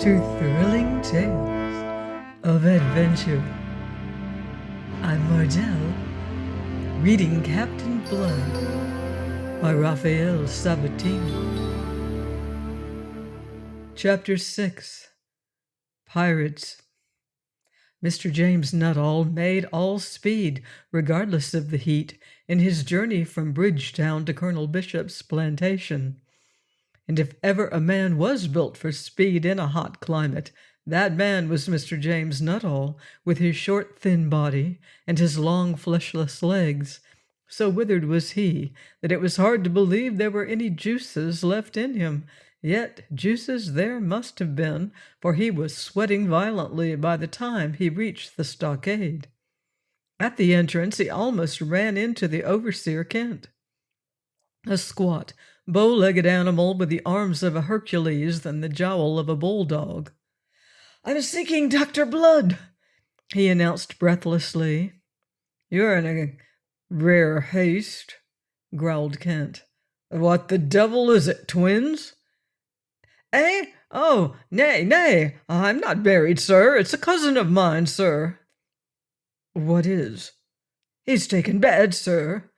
to Thrilling Tales of Adventure. I'm Mardell, reading Captain Blood by Raphael Sabatini. Chapter 6. Pirates. Mr. James Nuttall made all speed, regardless of the heat, in his journey from Bridgetown to Colonel Bishop's plantation. And if ever a man was built for speed in a hot climate, that man was Mr. James Nuttall, with his short, thin body and his long, fleshless legs. So withered was he that it was hard to believe there were any juices left in him. Yet juices there must have been, for he was sweating violently by the time he reached the stockade. At the entrance he almost ran into the overseer Kent, a squat, bow-legged animal with the arms of a Hercules and the jowl of a bulldog. "I'm seeking Dr. Blood," he announced breathlessly. "You're in a rare haste," growled Kent. "What the devil is it, twins?" "Eh? Oh, nay, I'm not married, sir. It's a cousin of mine, sir." "What is?" "He's taken bad, sir."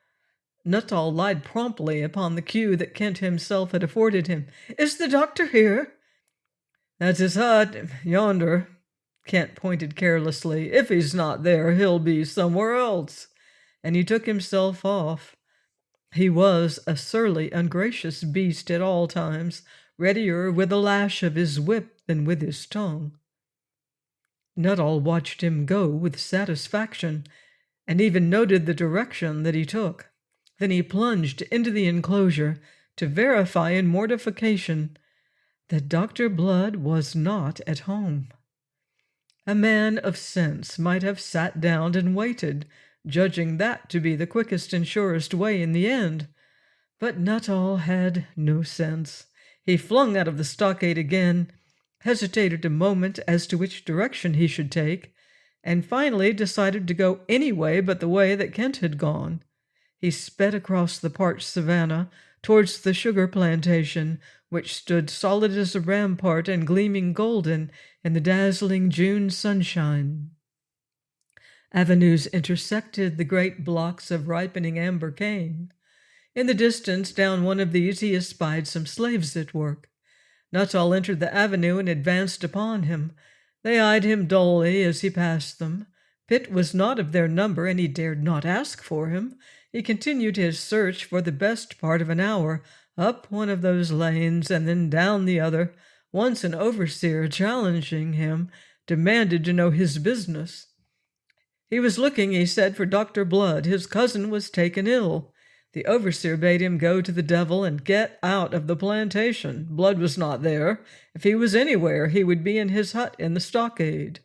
Nuttall lied promptly upon the cue that Kent himself had afforded him. "Is the doctor here?" "That's his hut, yonder." Kent pointed carelessly. "If he's not there, he'll be somewhere else." And he took himself off. He was a surly, ungracious beast at all times, readier with the lash of his whip than with his tongue. Nuttall watched him go with satisfaction, and even noted the direction that he took. Then he plunged into the enclosure to verify in mortification that Dr. Blood was not at home. A man of sense might have sat down and waited, judging that to be the quickest and surest way in the end. But Nuttall had no sense. He flung out of the stockade again, hesitated a moment as to which direction he should take, and finally decided to go any way but the way that Kent had gone. He sped across the parched savanna towards the sugar plantation, which stood solid as a rampart and gleaming golden in the dazzling June sunshine. Avenues intersected the great blocks of ripening amber cane. In the distance, down one of these, he espied some slaves at work. Nuttall entered the avenue and advanced upon him. They eyed him dully as he passed them. Pitt was not of their number, and he dared not ask for him. He continued his search for the best part of an hour, up one of those lanes and then down the other. Once an overseer, challenging him, demanded to know his business. He was looking, he said, for Dr. Blood. His cousin was taken ill. The overseer bade him go to the devil and get out of the plantation. Blood was not there. If he was anywhere, he would be in his hut in the stockade.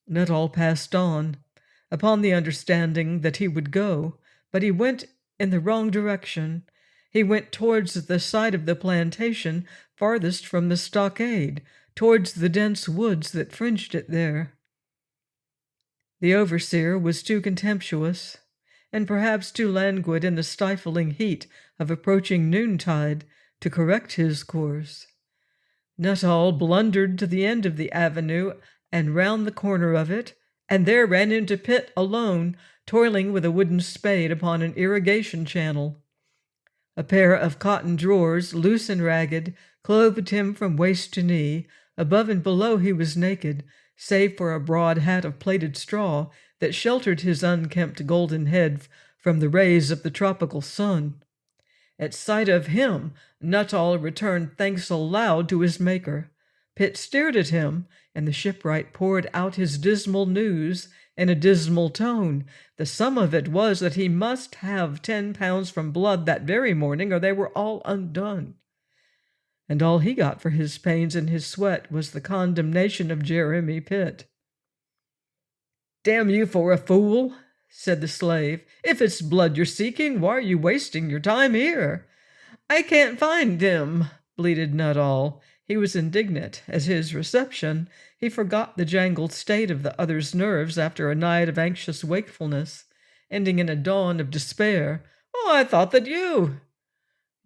Nuttall passed on, upon the understanding that he would go, but he went in the wrong direction. He went towards the side of the plantation farthest from the stockade, towards the dense woods that fringed it there. The overseer was too contemptuous, and perhaps too languid in the stifling heat of approaching noontide, to correct his course. Nuttall blundered to the end of the avenue and round the corner of it, and there ran into Pitt alone, toiling with a wooden spade upon an irrigation channel. A pair of cotton drawers, loose and ragged, clothed him from waist to knee. Above and below he was naked, save for a broad hat of plaited straw that sheltered his unkempt golden head from the rays of the tropical sun. At sight of him, Nuttall returned thanks aloud to his Maker. Pitt stared at him, and the shipwright poured out his dismal news in a dismal tone. The sum of it was that he must have 10 pounds from Blood that very morning, or they were all undone. And all he got for his pains and his sweat was the condemnation of Jeremy Pitt. "Damn you for a fool," said the slave. "If it's Blood you're seeking, why are you wasting your time here?" "I can't find him," bleated Nuttall. He was indignant at his reception. He forgot the jangled state of the other's nerves after a night of anxious wakefulness, ending in a dawn of despair. "Oh, I thought that you—"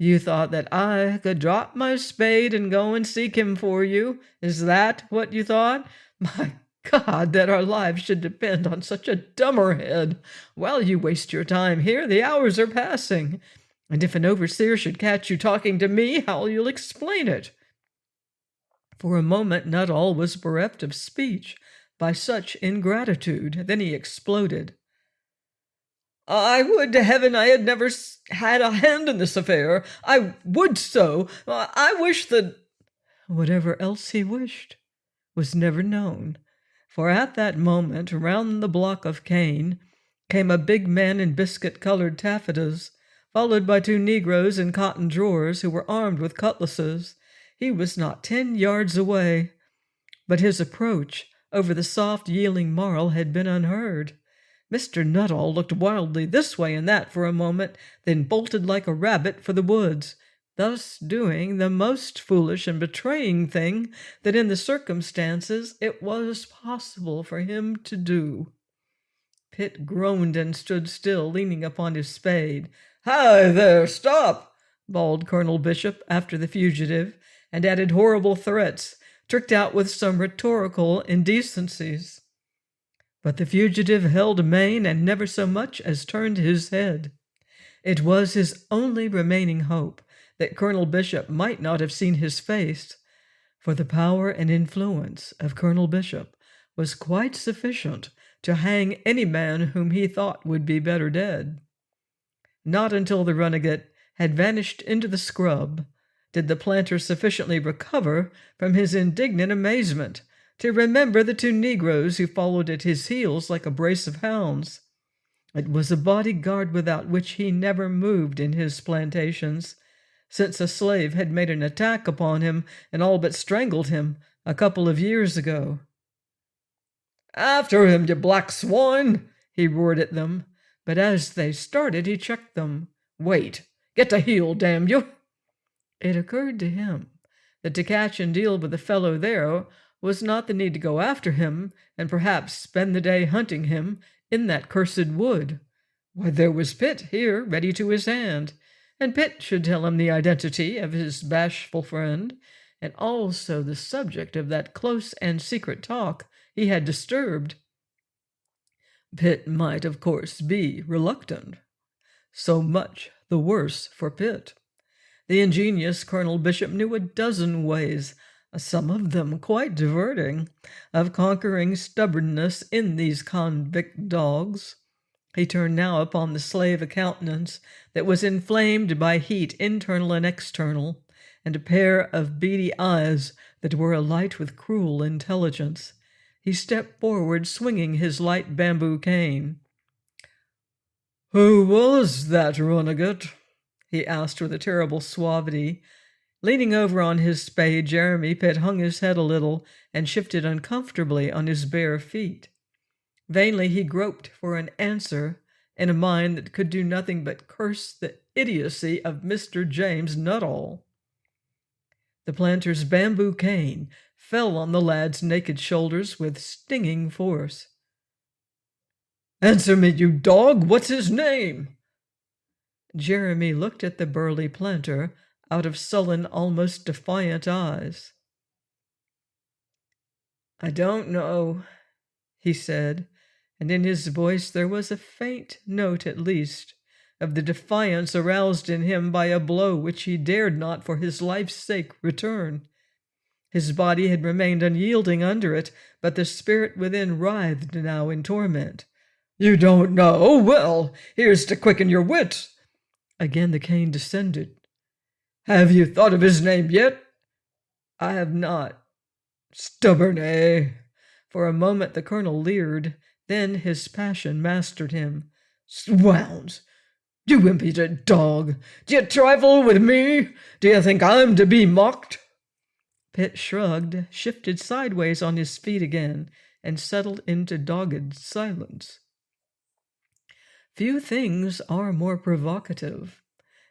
You thought that I could drop my spade and go and seek him for you? Is that what you thought? My God, that our lives should depend on such a dummerhead! While you waste your time here, the hours are passing. And if an overseer should catch you talking to me, how you'll explain it?" For a moment Nuttall was bereft of speech by such ingratitude. Then he exploded. "I would to heaven I had never had a hand in this affair. I would so. I wish that—" Whatever else he wished was never known, for at that moment, round the block of cane, came a big man in biscuit-colored taffetas, followed by 2 negroes in cotton drawers who were armed with cutlasses. He was not 10 yards away, but his approach over the soft, yielding marl had been unheard. Mr. Nuttall looked wildly this way and that for a moment, then bolted like a rabbit for the woods, thus doing the most foolish and betraying thing that in the circumstances it was possible for him to do. Pitt groaned and stood still, leaning upon his spade. "Hi there, stop!" bawled Colonel Bishop after the fugitive, and added horrible threats, tricked out with some rhetorical indecencies. But the fugitive held main and never so much as turned his head. It was his only remaining hope that Colonel Bishop might not have seen his face, for the power and influence of Colonel Bishop was quite sufficient to hang any man whom he thought would be better dead. Not until the runagate had vanished into the scrub did the planter sufficiently recover from his indignant amazement to remember the 2 negroes who followed at his heels like a brace of hounds. It was a bodyguard without which he never moved in his plantations, since a slave had made an attack upon him and all but strangled him a couple of years ago. "After him, you black swine!" he roared at them, but as they started he checked them. "Wait! Get to heel, damn you!" It occurred to him that to catch and deal with the fellow there was not the need to go after him and perhaps spend the day hunting him in that cursed wood. Why, there was Pitt here, ready to his hand, and Pitt should tell him the identity of his bashful friend, and also the subject of that close and secret talk he had disturbed. Pitt might, of course, be reluctant. So much the worse for Pitt. The ingenious Colonel Bishop knew a dozen ways, some of them quite diverting, of conquering stubbornness in these convict dogs. He turned now upon the slave a countenance that was inflamed by heat internal and external, and a pair of beady eyes that were alight with cruel intelligence. He stepped forward, swinging his light bamboo cane. "Who was that runagate?" he asked with a terrible suavity. Leaning over on his spade, Jeremy Pitt hung his head a little and shifted uncomfortably on his bare feet. Vainly he groped for an answer in a mind that could do nothing but curse the idiocy of Mr. James Nuttall. The planter's bamboo cane fell on the lad's naked shoulders with stinging force. "Answer me, you dog! What's his name?" Jeremy looked at the burly planter out of sullen, almost defiant eyes. "I don't know," he said, and in his voice there was a faint note, at least, of the defiance aroused in him by a blow which he dared not for his life's sake return. His body had remained unyielding under it, but the spirit within writhed now in torment. "You don't know? Well, here's to quicken your wits." Again the cane descended. "Have you thought of his name yet?" "I have not." "Stubborn, eh?" For a moment the colonel leered, then his passion mastered him. "Swounds! You impudent dog! Do you trifle with me? Do you think I'm to be mocked?" Pitt shrugged, shifted sideways on his feet again, and settled into dogged silence. Few things are more provocative,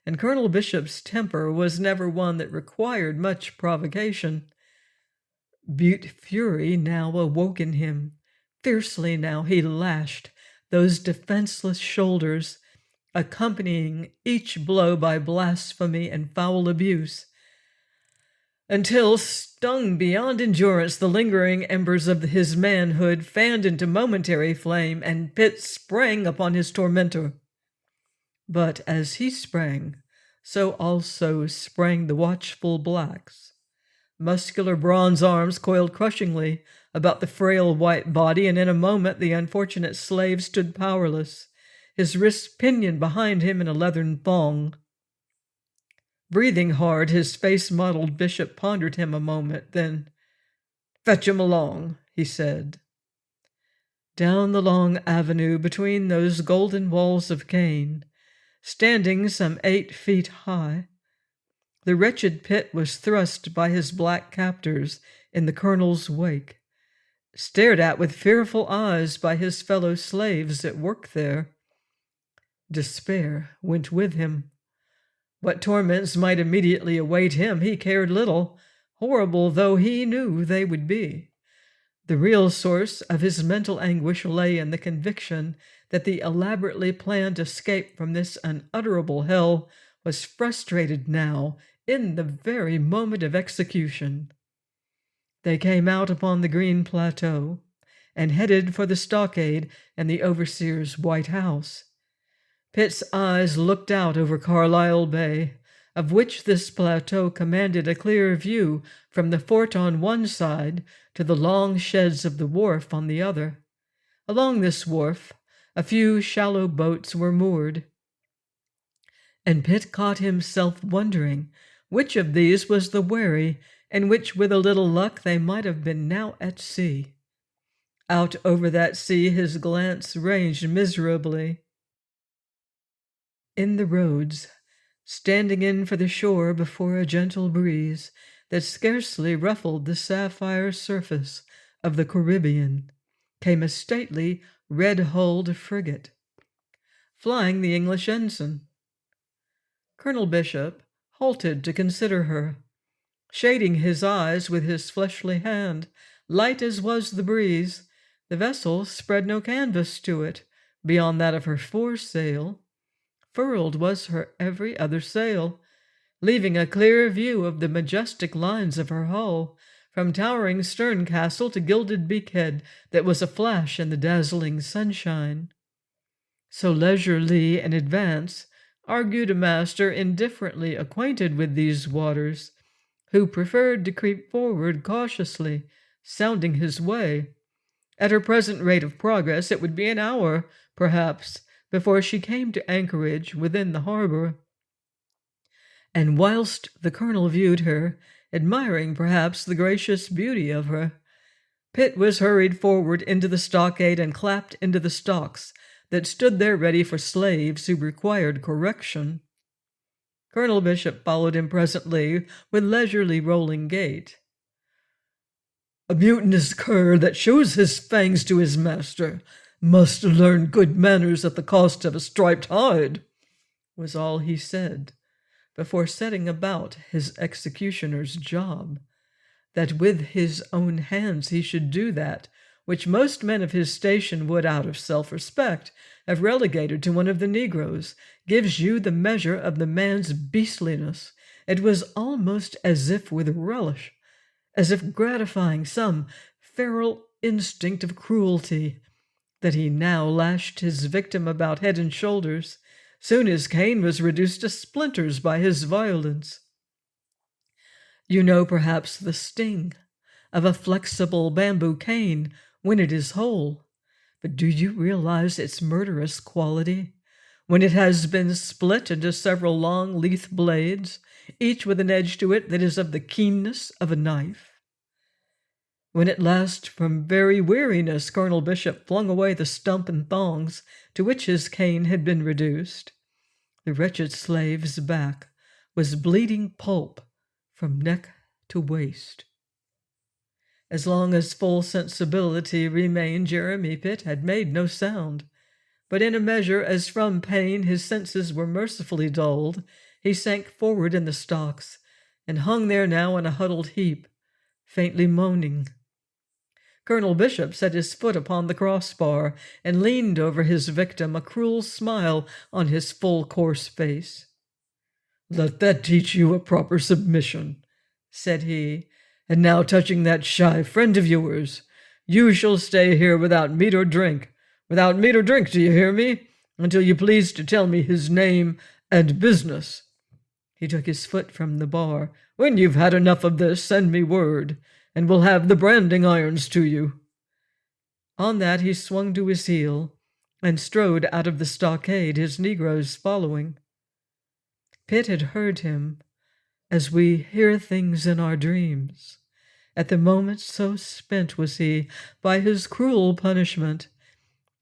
and Colonel Bishop's temper was never one that required much provocation. Mute fury now awoke in him. Fiercely now he lashed those defenseless shoulders, accompanying each blow by blasphemy and foul abuse, until, stung beyond endurance, the lingering embers of his manhood fanned into momentary flame, and Pitt sprang upon his tormentor. But as he sprang, so also sprang the watchful blacks. Muscular bronze arms coiled crushingly about the frail white body, and in a moment the unfortunate slave stood powerless, his wrists pinioned behind him in a leathern thong. Breathing hard, his face-mottled bishop pondered him a moment, then, "Fetch him along," he said. Down the long avenue between those golden walls of cane, standing some 8 feet high, the wretched Pitt was thrust by his black captors in the colonel's wake, stared at with fearful eyes by his fellow slaves at work there. Despair went with him. What torments might immediately await him he cared little, horrible though he knew they would be. The real source of his mental anguish lay in the conviction that the elaborately planned escape from this unutterable hell was frustrated now in the very moment of execution. They came out upon the green plateau and headed for the stockade and the overseer's white house. Pitt's eyes looked out over Carlisle Bay, of which this plateau commanded a clear view from the fort on one side to the long sheds of the wharf on the other. Along this wharf a few shallow boats were moored, and Pitt caught himself wondering which of these was the wherry, and which, with a little luck, they might have been now at sea. Out over that sea his glance ranged miserably. In the roads, standing in for the shore before a gentle breeze that scarcely ruffled the sapphire surface of the Caribbean, came a stately, red-hulled frigate, flying the English ensign. Colonel Bishop halted to consider her, shading his eyes with his fleshly hand. Light as was the breeze, the vessel spread no canvas to it beyond that of her foresail. Furled was her every other sail, leaving a clear view of the majestic lines of her hull, from towering stern castle to gilded beakhead that was aflash in the dazzling sunshine. So leisurely in advance, argued a master indifferently acquainted with these waters, who preferred to creep forward cautiously, sounding his way. At her present rate of progress, it would be an hour, perhaps, before she came to anchorage within the harbor. And whilst the colonel viewed her, admiring perhaps the gracious beauty of her, Pitt was hurried forward into the stockade and clapped into the stocks that stood there ready for slaves who required correction. Colonel Bishop followed him presently with leisurely rolling gait. "A mutinous cur that shows his fangs to his master must learn good manners at the cost of a striped hide," was all he said, before setting about his executioner's job, that with his own hands he should do that which most men of his station would, out of self-respect, have relegated to one of the Negroes, gives you the measure of the man's beastliness. It was almost as if with relish, as if gratifying some feral instinct of cruelty, that he now lashed his victim about head and shoulders. Soon his cane was reduced to splinters by his violence. You know perhaps the sting of a flexible bamboo cane when it is whole, but do you realize its murderous quality when it has been split into several long lithe blades, each with an edge to it that is of the keenness of a knife? When at last, from very weariness, Colonel Bishop flung away the stump and thongs to which his cane had been reduced, the wretched slave's back was bleeding pulp from neck to waist. As long as full sensibility remained, Jeremy Pitt had made no sound, but in a measure as from pain his senses were mercifully dulled, he sank forward in the stocks, and hung there now in a huddled heap, faintly moaning. Colonel Bishop set his foot upon the crossbar and leaned over his victim, a cruel smile on his full, coarse face. "Let that teach you a proper submission," said he. "And now touching that shy friend of yours, you shall stay here without meat or drink. Without meat or drink, do you hear me? Until you please to tell me his name and business." He took his foot from the bar. "When you've had enough of this, send me word, and we'll have the branding irons to you." On that he swung to his heel and strode out of the stockade, his negroes following. Pitt had heard him, as we hear things in our dreams. At the moment so spent was he by his cruel punishment,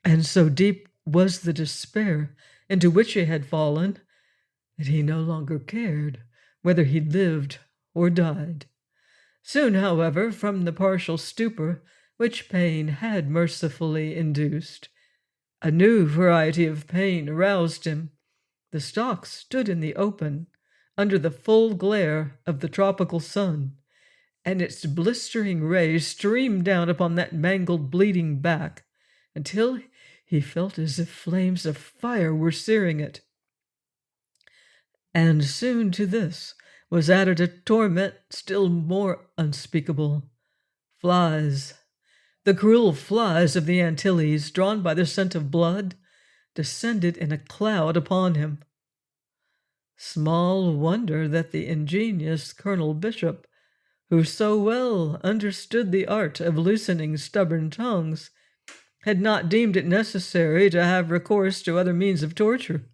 and so deep was the despair into which he had fallen, that he no longer cared whether he lived or died. Soon, however, from the partial stupor which pain had mercifully induced, a new variety of pain aroused him. The stock stood in the open, under the full glare of the tropical sun, and its blistering rays streamed down upon that mangled, bleeding back, until he felt as if flames of fire were searing it. And soon to this was added a torment still more unspeakable. Flies, the cruel flies of the Antilles, drawn by the scent of blood, descended in a cloud upon him. Small wonder that the ingenious Colonel Bishop, who so well understood the art of loosening stubborn tongues, had not deemed it necessary to have recourse to other means of torture.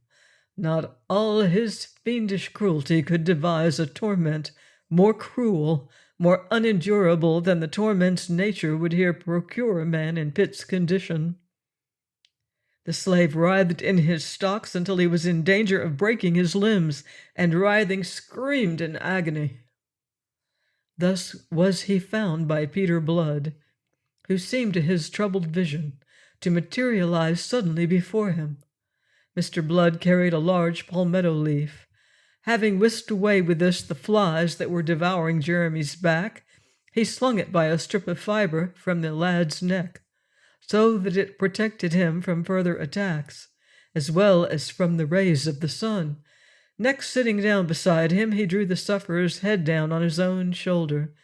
Not all his fiendish cruelty could devise a torment more cruel, more unendurable than the torments nature would here procure a man in Pitt's condition. The slave writhed in his stocks until he was in danger of breaking his limbs, and writhing screamed in agony. Thus was he found by Peter Blood, who seemed to his troubled vision to materialize suddenly before him. Mr. Blood carried a large palmetto leaf. Having whisked away with this the flies that were devouring Jeremy's back, he slung it by a strip of fiber from the lad's neck, so that it protected him from further attacks, as well as from the rays of the sun. Next, sitting down beside him, he drew the sufferer's head down on his own shoulder,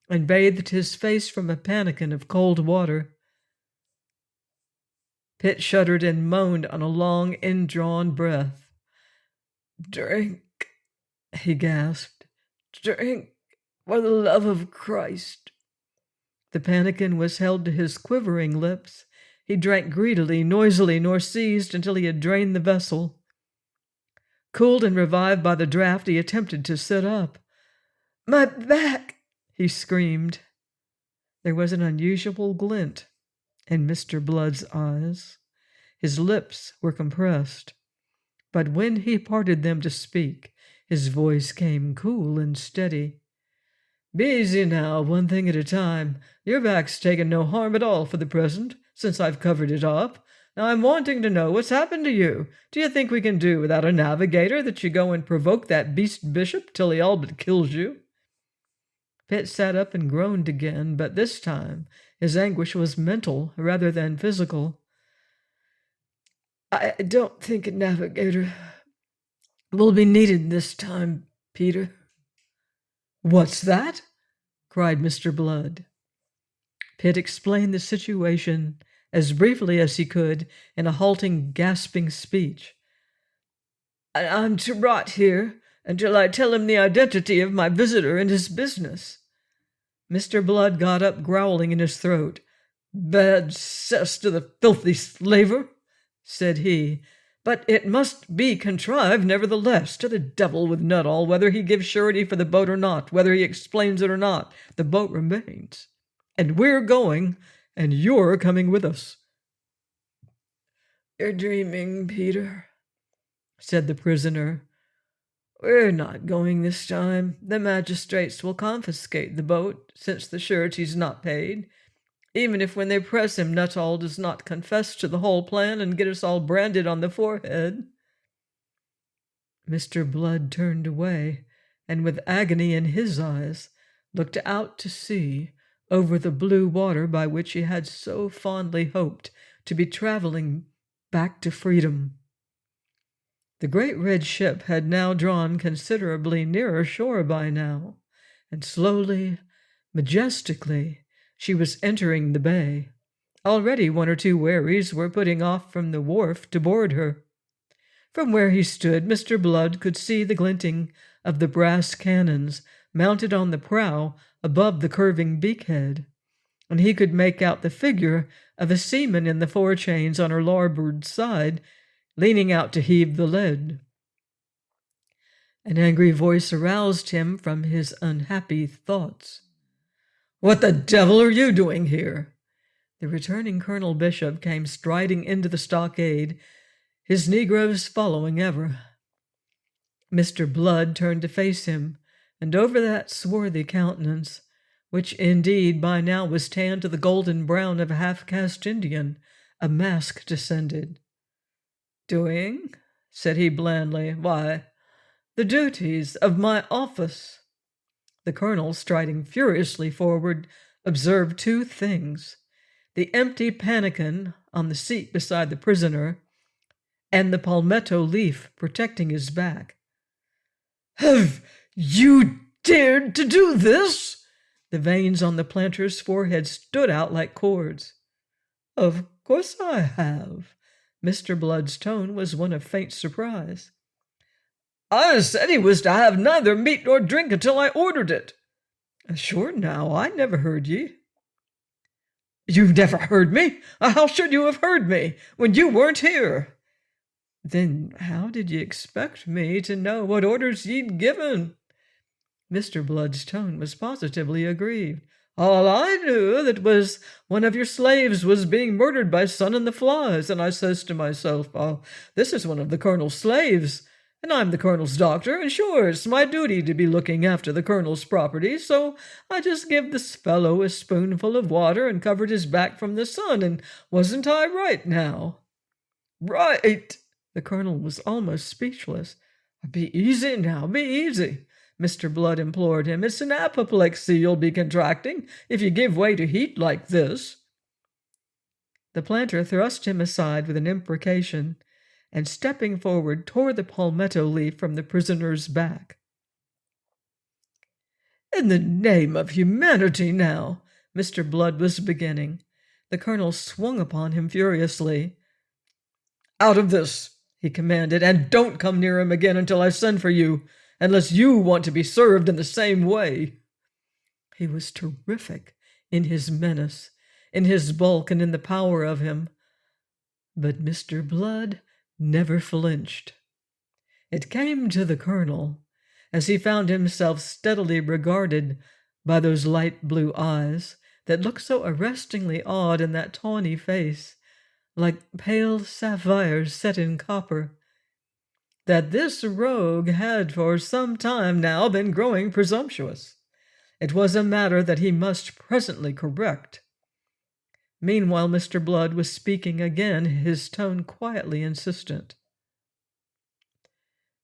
and bathed his face from a pannikin of cold water. Pitt shuddered and moaned on a long, indrawn breath. "Drink," he gasped. "Drink, for the love of Christ." The pannikin was held to his quivering lips. He drank greedily, noisily, nor ceased until he had drained the vessel. Cooled and revived by the draught, he attempted to sit up. "My back!" he screamed. There was an unusual glint in Mr. Blood's eyes. His lips were compressed, but when he parted them to speak, his voice came cool and steady. "Be easy now, one thing at a time. Your back's taken no harm at all for the present, since I've covered it up. Now I'm wanting to know what's happened to you. Do you think we can do without a navigator, that you go and provoke that beast Bishop till he all but kills you?" Pitt sat up and groaned again, but this time his anguish was mental rather than physical. "I don't think a navigator will be needed this time, Peter." "What's that?" cried Mr. Blood. Pitt explained the situation as briefly as he could in a halting, gasping speech. "I'm to rot here until I tell him the identity of my visitor and his business." Mr. Blood got up, growling in his throat. "Bad cess to the filthy slaver," said he. "But it must be contrived, nevertheless. To the devil with Nuttall, whether he gives surety for the boat or not, whether he explains it or not, the boat remains. And we're going, and you're coming with us." "You're dreaming, Peter," said the prisoner. "We're not going this time. The magistrates will confiscate the boat, since the surety's not paid. Even if when they press him, Nuttall does not confess to the whole plan and get us all branded on the forehead." Mr. Blood turned away, and with agony in his eyes, looked out to sea over the blue water by which he had so fondly hoped to be traveling back to freedom. The great red ship had now drawn considerably nearer shore by now, and slowly, majestically, she was entering the bay. Already one or two wherries were putting off from the wharf to board her. From where he stood, Mr. Blood could see the glinting of the brass cannons mounted on the prow above the curving beakhead, and he could make out the figure of a seaman in the forechains on her larboard side, leaning out to heave the lead. An angry voice aroused him from his unhappy thoughts. "What the devil are you doing here?" The returning Colonel Bishop came striding into the stockade, his negroes following ever. Mr. Blood turned to face him, and over that swarthy countenance, which indeed by now was tanned to the golden brown of a half-caste Indian, a mask descended. "Doing?" said he blandly. "Why, the duties of my office." The colonel, striding furiously forward, observed two things: the empty pannikin on the seat beside the prisoner, and the palmetto leaf protecting his back. "Have you dared to do this?" The veins on the planter's forehead stood out like cords. "Of course I have." Mr. Blood's tone was one of faint surprise. "I said he was to have neither meat nor drink until I ordered it." "Sure now, I never heard ye." "You've never heard me? How should you have heard me when you weren't here?" "Then how did ye expect me to know what orders ye'd given?" Mr. Blood's tone was positively aggrieved. "All I knew that was one of your slaves was being murdered by Sun and the Flies, and I says to myself, oh, this is one of the colonel's slaves, and I'm the colonel's doctor, and sure, it's my duty to be looking after the colonel's property, so I just give this fellow a spoonful of water and covered his back from the sun, and wasn't I right now?" "Right!" The colonel was almost speechless. "Be easy now, be easy," Mr. Blood implored him. "It's an apoplexy you'll be contracting if you give way to heat like this." The planter thrust him aside with an imprecation, and stepping forward tore the palmetto leaf from the prisoner's back. "In the name of humanity now," Mr. Blood was beginning. The colonel swung upon him furiously. "Out of this," he commanded, "and don't come near him again until I send for you, unless you want to be served in the same way." He was terrific in his menace, in his bulk, and in the power of him. But Mr. Blood never flinched. It came to the colonel, as he found himself steadily regarded by those light blue eyes that looked so arrestingly odd in that tawny face, like pale sapphires set in copper, that this rogue had for some time now been growing presumptuous. It was a matter that he must presently correct. Meanwhile, Mr. Blood was speaking again, his tone quietly insistent.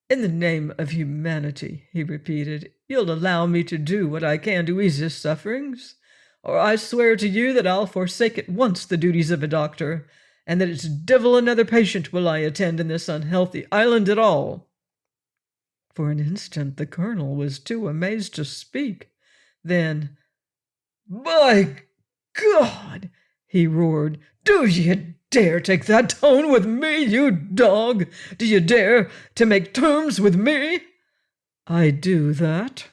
"In the name of humanity," he repeated, "you'll allow me to do what I can to ease his sufferings, or I swear to you that I'll forsake at once the duties of a doctor, and that it's devil another patient will I attend in this unhealthy island at all." For an instant the colonel was too amazed to speak. Then, "By God!" he roared. "Do you dare take that tone with me, you dog? Do you dare to make terms with me?" "I do that."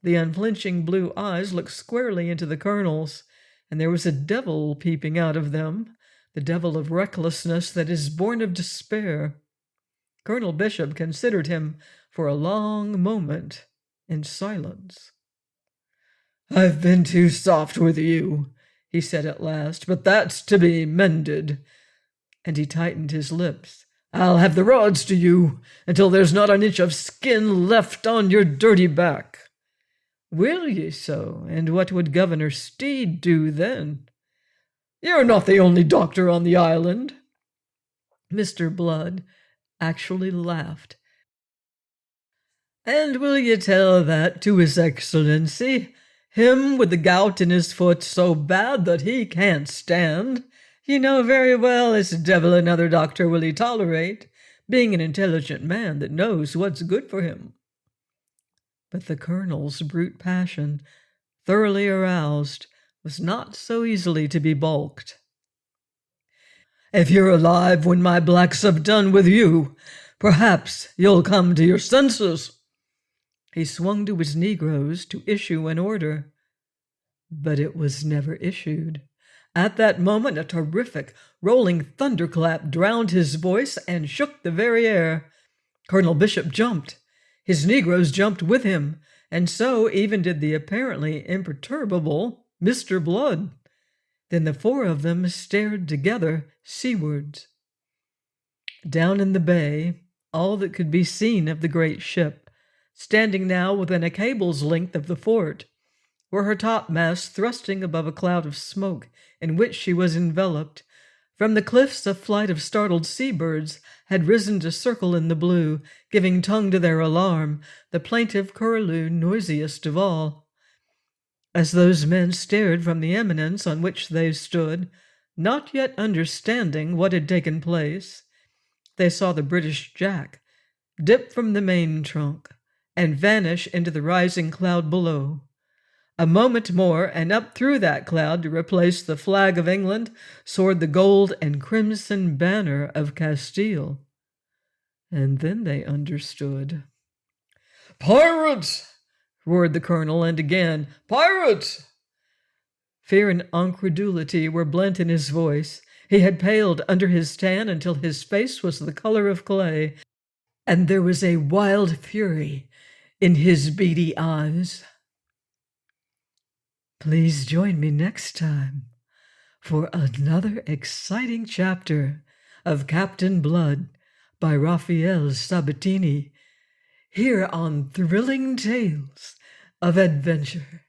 The unflinching blue eyes looked squarely into the colonel's, and there was a devil peeping out of them, the devil of recklessness that is born of despair. Colonel Bishop considered him for a long moment in silence. "I've been too soft with you," he said at last, "but that's to be mended." And he tightened his lips. "I'll have the rods to you until there's not an inch of skin left on your dirty back." "Will ye so? And what would Governor Steed do then?" "You're not the only doctor on the island." Mr. Blood actually laughed. "And will ye tell that to His Excellency? Him with the gout in his foot so bad that he can't stand. You know very well as devil another doctor will he tolerate, being an intelligent man that knows what's good for him. But the colonel's brute passion, thoroughly aroused, was not so easily to be balked. If you're alive when my blacks have done with you, perhaps you'll come to your senses. He swung to his negroes to issue an order, but it was never issued. At that moment, a terrific, rolling thunderclap drowned his voice and shook the very air. Colonel Bishop jumped. His negroes jumped with him, and so even did the apparently imperturbable Mr. Blood. Then the four of them stared together seawards. Down in the bay, all that could be seen of the great ship, standing now within a cable's length of the fort, were her topmasts thrusting above a cloud of smoke in which she was enveloped. From the cliffs a flight of startled seabirds had risen to circle in the blue, giving tongue to their alarm, the plaintive curlew noisiest of all. As those men stared from the eminence on which they stood, not yet understanding what had taken place, they saw the British Jack dip from the main trunk and vanish into the rising cloud below. A moment more, and up through that cloud to replace the flag of England soared the gold and crimson banner of Castile. And then they understood. "Pirates!" roared the colonel, and again, "Pirates!" Fear and incredulity were blent in his voice. He had paled under his tan until his face was the color of clay, and there was a wild fury in his beady eyes. Please join me next time for another exciting chapter of Captain Blood by Raphael Sabatini, here on Thrilling Tales of Adventure.